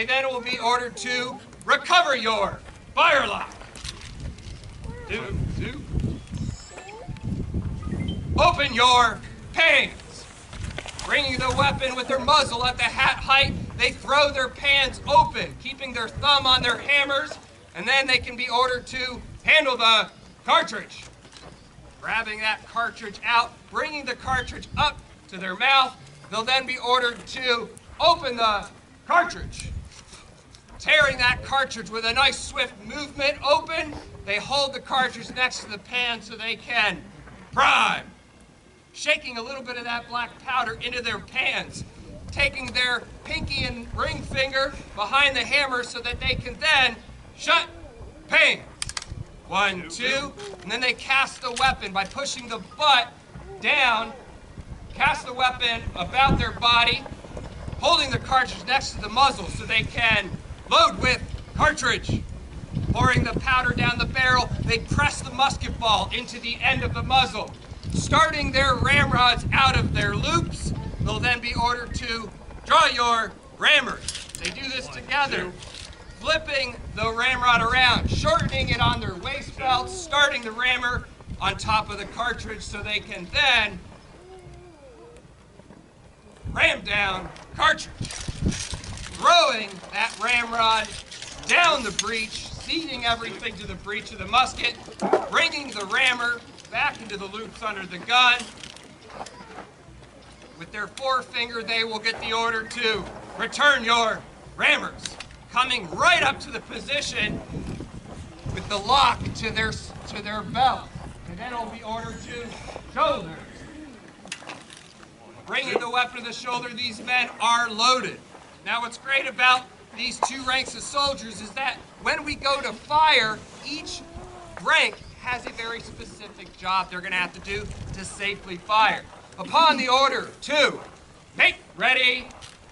They then will be ordered to recover your firelock. Open your pans. Bringing the weapon with their muzzle at the hat height, they throw their pans open, keeping their thumb on their hammers, and then they can be ordered to handle the cartridge. Grabbing that cartridge out, bringing the cartridge up to their mouth, they'll then be ordered to open the cartridge. Tearing that cartridge with a nice swift movement open, they hold the cartridge next to the pan so they can prime. Shaking a little bit of that black powder into their pans, taking their pinky and ring finger behind the hammer so that they can then shut pans. 1, 2, and then they cast the weapon by pushing the butt down, cast the weapon about their body, holding the cartridge next to the muzzle so they can load with cartridge. Pouring the powder down the barrel, they press the musket ball into the end of the muzzle. Starting their ramrods out of their loops, they'll then be ordered to draw your rammers. They do this together, flipping the ramrod around, shortening it on their waist belts, starting the rammer on top of the cartridge so they can then ram down cartridge. Throwing that ramrod down the breech, seating everything to the breech of the musket, bringing the rammer back into the loops under the gun. With their forefinger, they will get the order to return your rammers, coming right up to the position with the lock to their belt. And then it'll be ordered to shoulders. Bringing the weapon to the shoulder, these men are loaded. Now what's great about these two ranks of soldiers is that when we go to fire, each rank has a very specific job they're going to have to do to safely fire. Upon the order to make ready,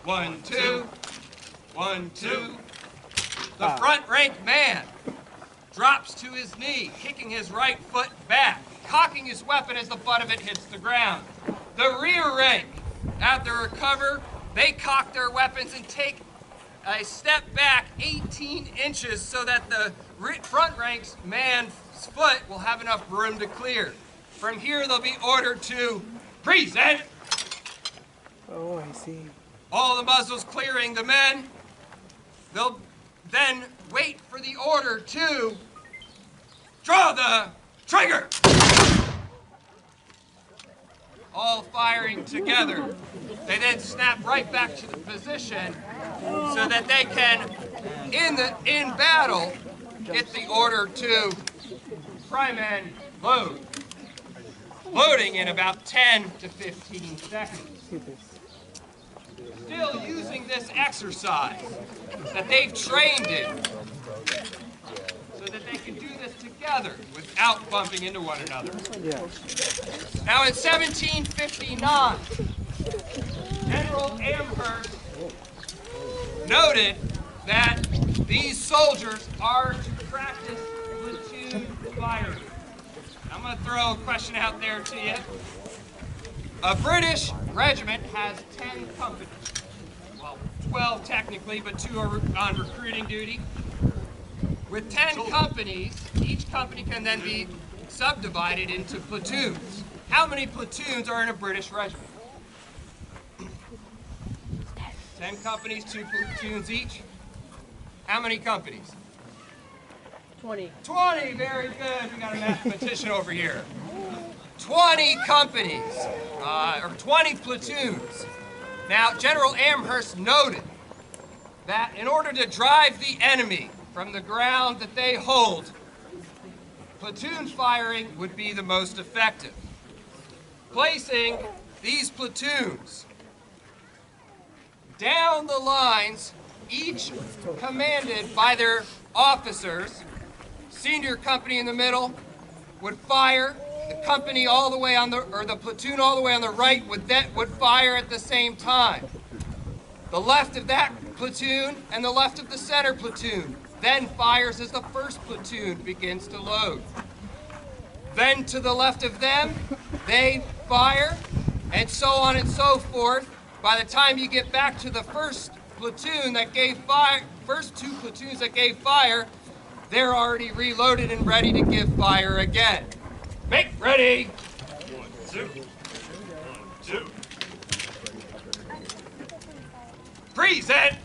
1, 2, 1, 2, the front rank man drops to his knee, kicking his right foot back, cocking his weapon as the butt of it hits the ground. The rear rank, at the recover, they cock their weapons and take a step back 18 inches so that the front rank's man's foot will have enough room to clear. From here, they'll be ordered to present. Oh, I see. All the muzzles clearing the men. They'll then wait for the order to draw the trigger. All firing together. They then snap right back to the position so that they can, in battle, get the order to prime and load. Loading in about 10 to 15 seconds. Still using this exercise that they've trained in so that they can do this together without bumping into one another. Yeah. Now in 1759, General Amherst noted that these soldiers are to practice platoon firing. I'm going to throw a question out there to you. A British regiment has 10 companies. Well, 12 technically, but 2 are on recruiting duty. With 10 companies, each company can then be subdivided into platoons. How many platoons are in a British regiment? 10 companies, 2 platoons each. How many companies? 20. 20, very good. We got a mathematician over here. 20 companies, or 20 platoons. Now, General Amherst noted that in order to drive the enemy from the ground that they hold, platoon firing would be the most effective. Placing these platoons down the lines, each commanded by their officers, senior company in the middle would fire, the company all the way on the, or the platoon all the way on the right would fire at the same time. The left of that platoon and the left of the center platoon then fires as the first platoon begins to load. Then to the left of them, they fire, and so on and so forth. By the time you get back to the first platoon that gave fire, first two platoons that gave fire, they're already reloaded and ready to give fire again. Make ready! 1, 2. 1, 2. Present!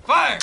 Fire!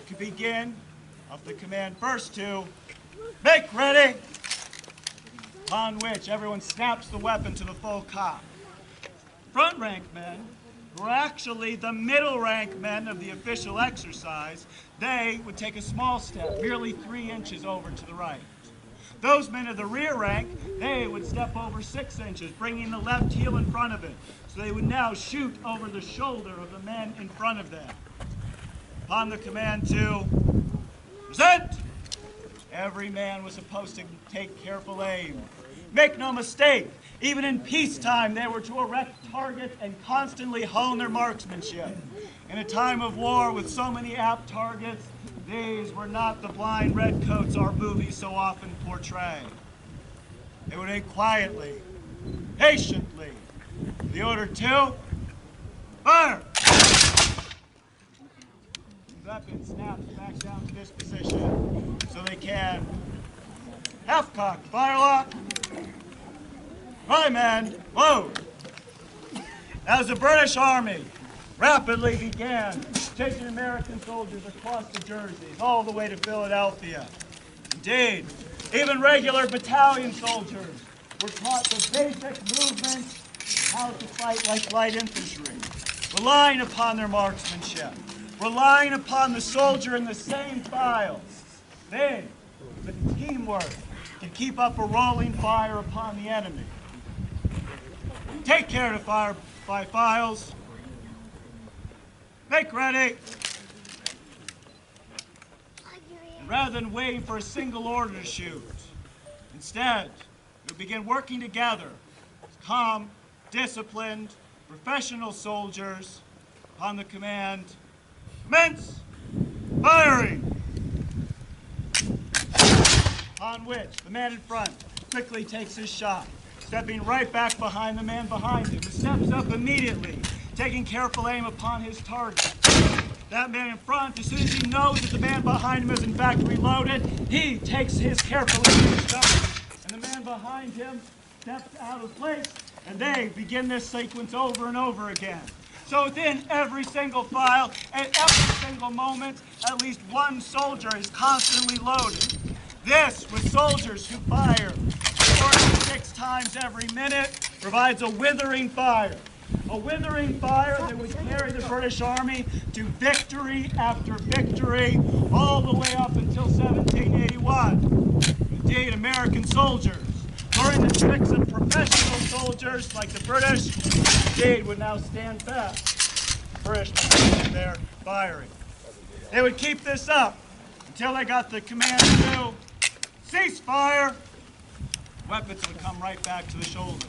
To begin, of the command first to make ready, upon which everyone snaps the weapon to the full cock. Front rank men, who are actually the middle rank men of the official exercise, they would take a small step, merely 3 inches over to the right. Those men of the rear rank, they would step over 6 inches, bringing the left heel in front of it. So they would now shoot over the shoulder of the men in front of them. Upon the command to present, every man was supposed to take careful aim. Make no mistake, even in peacetime, they were to erect targets and constantly hone their marksmanship. In a time of war with so many apt targets, these were not the blind redcoats our movies so often portray. They would aim quietly, patiently. The order to fire! The weapon snaps back down to this position so they can half-cock, firelock. Right, men, load. As the British Army rapidly began taking American soldiers across the Jerseys all the way to Philadelphia. Indeed, even regular battalion soldiers were taught the basic movements of how to fight like light infantry, relying upon their marksmanship, relying upon the soldier in the same file. They, with teamwork, can keep up a rolling fire upon the enemy. Take care to fire by files. Make ready. And rather than waiting for a single order to shoot, instead, you'll begin working together as calm, disciplined, professional soldiers upon the command, commence firing. On which the man in front quickly takes his shot, stepping right back behind the man behind him, who steps up immediately, taking careful aim upon his target. That man in front, as soon as he knows that the man behind him is in fact reloaded, he takes his careful aim shot, and the man behind him steps out of place, and they begin this sequence over and over again. So within every single file, at every single moment, at least one soldier is constantly loaded. This, with soldiers who fire 46 times every minute, provides a withering fire. A withering fire that would carry the British Army to victory after victory, all the way up until 1781. Indeed, American soldiers, learning the tricks of professional soldiers like the British, indeed would now stand fast. British there firing. They would keep this up until they got the command to cease fire. Weapons would come right back to the shoulder.